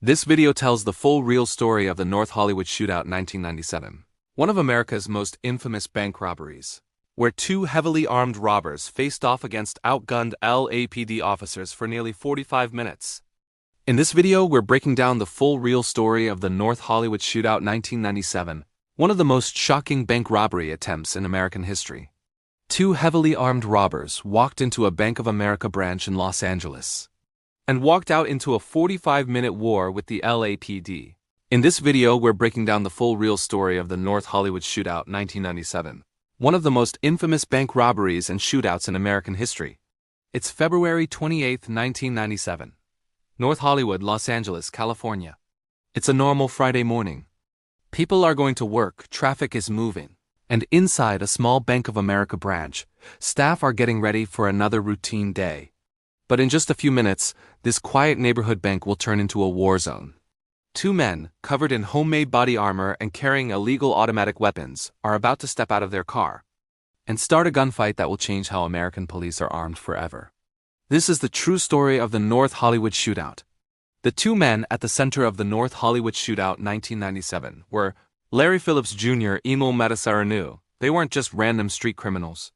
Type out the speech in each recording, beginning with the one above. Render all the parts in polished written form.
This video tells the full real story of the North Hollywood Shootout 1997, one of America's most infamous bank robberies, where two heavily armed robbers faced off against outgunned LAPD officers for nearly 45 minutes. In this video, we're breaking down the full real story of the North Hollywood Shootout 1997, one of the most shocking bank robbery attempts in American history. Two heavily armed robbers walked into a Bank of America branch in Los Angeles and walked out into a 45-minute war with the LAPD. In this video, we're breaking down the full real story of the North Hollywood Shootout 1997, one of the most infamous bank robberies and shootouts in American history. It's February 28, 1997. North Hollywood, Los Angeles, California. It's a normal Friday morning. People are going to work, traffic is moving, and inside a small Bank of America branch, staff are getting ready for another routine day. But in just a few minutes, this quiet neighborhood bank will turn into a war zone. Two men, covered in homemade body armor and carrying illegal automatic weapons, are about to step out of their car and start a gunfight that will change how American police are armed forever. This is the true story of the North Hollywood Shootout. The two men at the center of the North Hollywood Shootout 1997 were Larry Phillips Jr. and Emil Matasareanu. They weren't just random street criminals.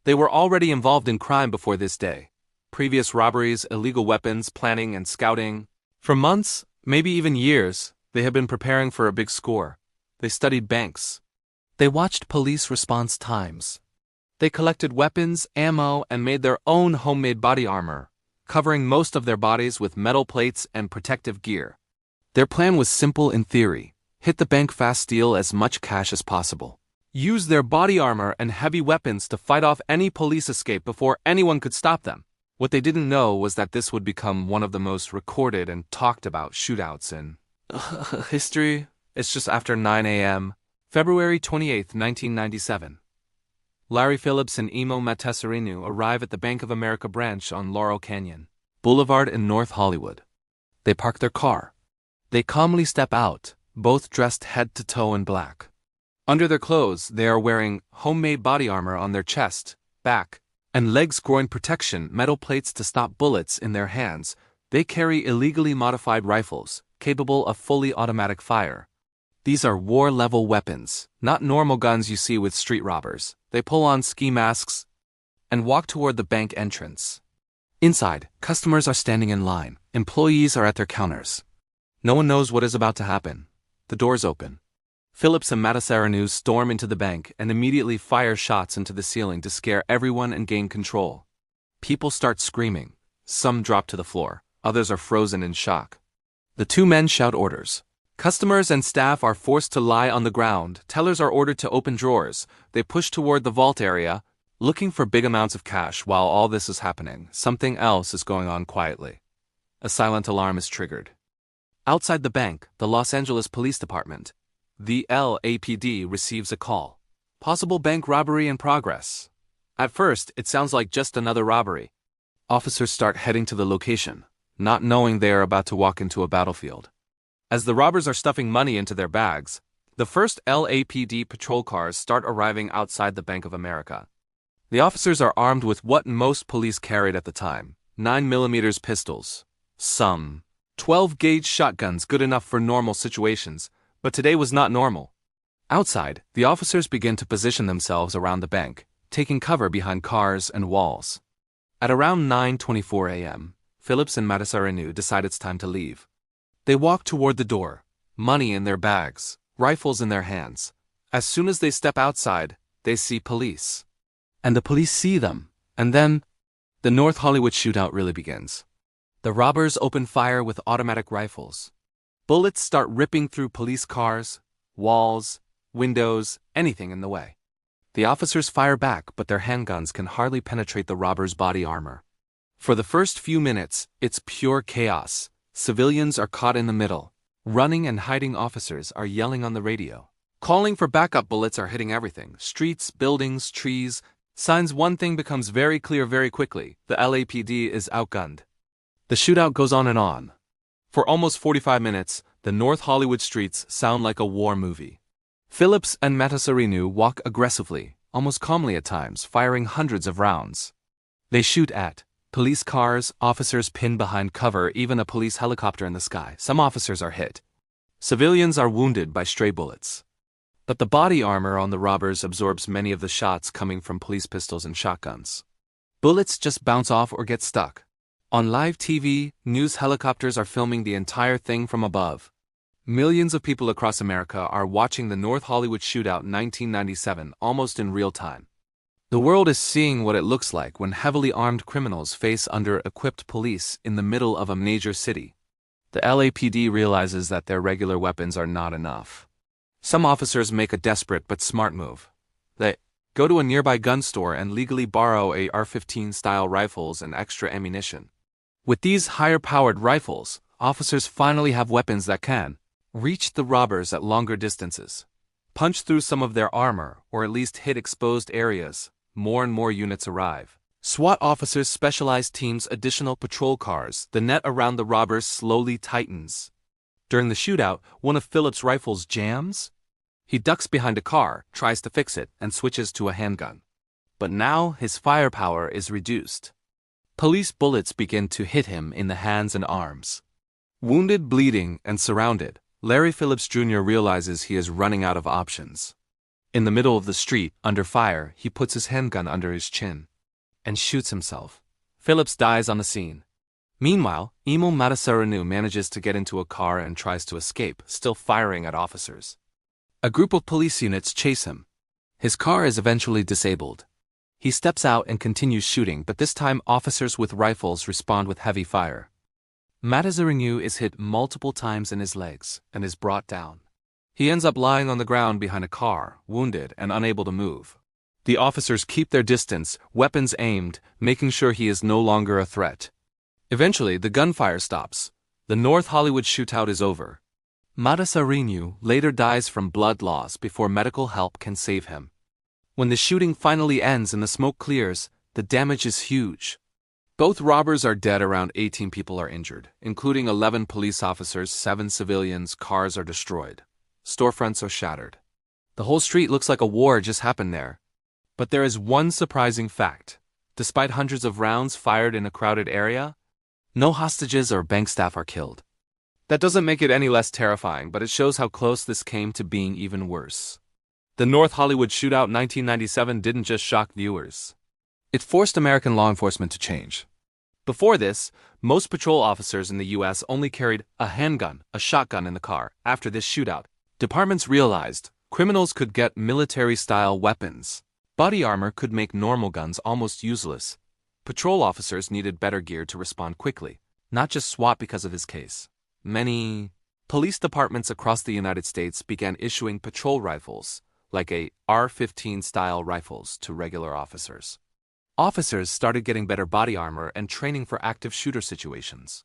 They were already involved in crime before this day. Previous robberies, illegal weapons, planning, and scouting. For months, maybe even years, they had been preparing for a big score. They studied banks. They watched police response times. They collected weapons, ammo, and made their own homemade body armor, covering most of their bodies with metal plates and protective gear. Their plan was simple in theory: hit the bank fast, steal as much cash as possible. Use their body armor and heavy weapons to fight off any police escape before anyone could stop them. What they didn't know was that this would become one of the most recorded and talked about shootouts in history. It's just after 9 a.m., February 28, 1997. Larry Phillips and Emil Matasareanu arrive at the Bank of America branch on Laurel Canyon Boulevard in North Hollywood. They park their car. They calmly step out, both dressed head to toe in black. Under their clothes, they are wearing homemade body armor on their chest, back, and legs, groin protection, metal plates to stop bullets in their hands. They carry illegally modified rifles, capable of fully automatic fire. These are war-level weapons, not normal guns you see with street robbers. They pull on ski masks and walk toward the bank entrance. Inside, customers are standing in line. Employees are at their counters. No one knows what is about to happen. The doors open. Phillips and Matasareanu storm into the bank and immediately fire shots into the ceiling to scare everyone and gain control. People start screaming. Some drop to the floor. Others are frozen in shock. The two men shout orders. Customers and staff are forced to lie on the ground. Tellers are ordered to open drawers. They push toward the vault area, looking for big amounts of cash. While all this is happening, something else is going on quietly. A silent alarm is triggered. Outside the bank, the Los Angeles Police Department, the LAPD, receives a call. Possible bank robbery in progress. At first, it sounds like just another robbery. Officers start heading to the location, not knowing they are about to walk into a battlefield. As the robbers are stuffing money into their bags, the first LAPD patrol cars start arriving outside the Bank of America. The officers are armed with what most police carried at the time: 9mm pistols, some 12-gauge shotguns, good enough for normal situations. But today was not normal. Outside, the officers begin to position themselves around the bank, taking cover behind cars and walls. At around 9:24 a.m., Phillips and Matasareanu decide it's time to leave. They walk toward the door, money in their bags, rifles in their hands. As soon as they step outside, they see police. And the police see them. And then, the North Hollywood Shootout really begins. The robbers open fire with automatic rifles. Bullets start ripping through police cars, walls, windows, anything in the way. The officers fire back, but their handguns can hardly penetrate the robbers' body armor. For the first few minutes, it's pure chaos. Civilians are caught in the middle. Running and hiding officers are yelling on the radio, calling for backup. Bullets are hitting everything: streets, buildings, trees. Signs. One thing becomes very clear very quickly: the LAPD is outgunned. The shootout goes on and on. For almost 45 minutes, the North Hollywood streets sound like a war movie. Phillips and Matasareanu walk aggressively, almost calmly at times, firing hundreds of rounds. They shoot at Police cars, officers pinned behind cover, even a police helicopter in the sky. Some officers are hit. Civilians are wounded by stray bullets. But the body armor on the robbers absorbs many of the shots coming from police pistols and shotguns. Bullets just bounce off or get stuck. On live TV, news helicopters are filming the entire thing from above. Millions of people across America are watching the North Hollywood Shootout 1997 almost in real time. The world is seeing what it looks like when heavily armed criminals face under-equipped police in the middle of a major city. The LAPD realizes that their regular weapons are not enough. Some officers make a desperate but smart move. They go to a nearby gun store and legally borrow a AR-15-style rifles and extra ammunition. With these higher-powered rifles, officers finally have weapons that can reach the robbers at longer distances, punch through some of their armor, or at least hit exposed areas. More and more units arrive. SWAT officers, specialized teams, additional patrol cars. The net around the robbers slowly tightens. During the shootout, one of Philip's rifles jams. He ducks behind a car, tries to fix it, and switches to a handgun. But now his firepower is reduced. Police bullets begin to hit him in the hands and arms. Wounded, bleeding, and surrounded, Larry Phillips Jr. realizes he is running out of options. In the middle of the street, under fire, he puts his handgun under his chin and shoots himself. Phillips dies on the scene. Meanwhile, Emo Matasaranu manages to get into a car and tries to escape, still firing at officers. A group of police units chase him. His car is eventually disabled. He steps out and continues shooting, but this time officers with rifles respond with heavy fire. Matasaranu is hit multiple times in his legs and is brought down. He ends up lying on the ground behind a car, wounded and unable to move. The officers keep their distance, weapons aimed, making sure he is no longer a threat. Eventually, the gunfire stops. The North Hollywood Shootout is over. Matasaranu later dies from blood loss before medical help can save him. When the shooting finally ends and the smoke clears, the damage is huge. Both robbers are dead, around 18 people are injured, including 11 police officers, 7 civilians, cars are destroyed. Storefronts are shattered. The whole street looks like a war just happened there. But there is one surprising fact. Despite hundreds of rounds fired in a crowded area, no hostages or bank staff are killed. That doesn't make it any less terrifying, but it shows how close this came to being even worse. The North Hollywood Shootout 1997 didn't just shock viewers. It forced American law enforcement to change. Before this, most patrol officers in the U.S. only carried a handgun, a shotgun in the car. After this shootout, departments realized criminals could get military-style weapons. Body armor could make normal guns almost useless. Patrol officers needed better gear to respond quickly, not just SWAT because of his case. Many police departments across the United States began issuing patrol rifles, like a AR-15-style rifles, to regular officers. Officers started getting better body armor and training for active shooter situations.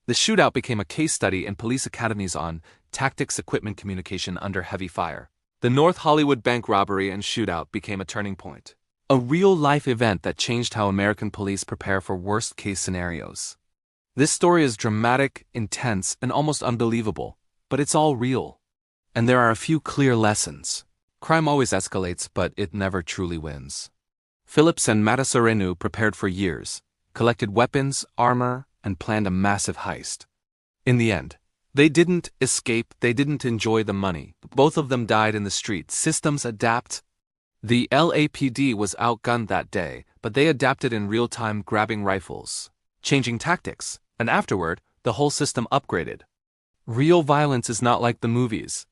The shootout became a case study in police academies on tactics, equipment, communication under heavy fire. The North Hollywood bank robbery and shootout became a turning point. A real-life event that changed how American police prepare for worst-case scenarios. This story is dramatic, intense, and almost unbelievable, but it's all real. And there are a few clear lessons. Crime always escalates, but it never truly wins. Phillips and Matasaranu prepared for years, collected weapons, armor, and planned a massive heist. In the end, they didn't escape, they didn't enjoy the money. Both of them died in the street. Systems adapt. The LAPD was outgunned that day, but they adapted in real time, grabbing rifles, changing tactics, and afterward, the whole system upgraded. Real violence is not like the movies.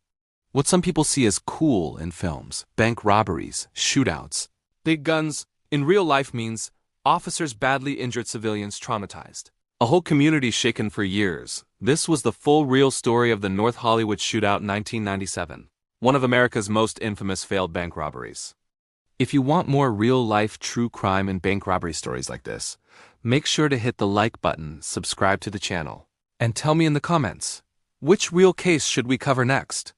What some people see as cool in films, bank robberies, shootouts, big guns, in real life means officers badly injured, civilians traumatized. A whole community shaken for years. This was the full real story of the North Hollywood Shootout 1997, one of America's most infamous failed bank robberies. If you want more real-life true crime and bank robbery stories like this, make sure to hit the like button, subscribe to the channel, and tell me in the comments, which real case should we cover next?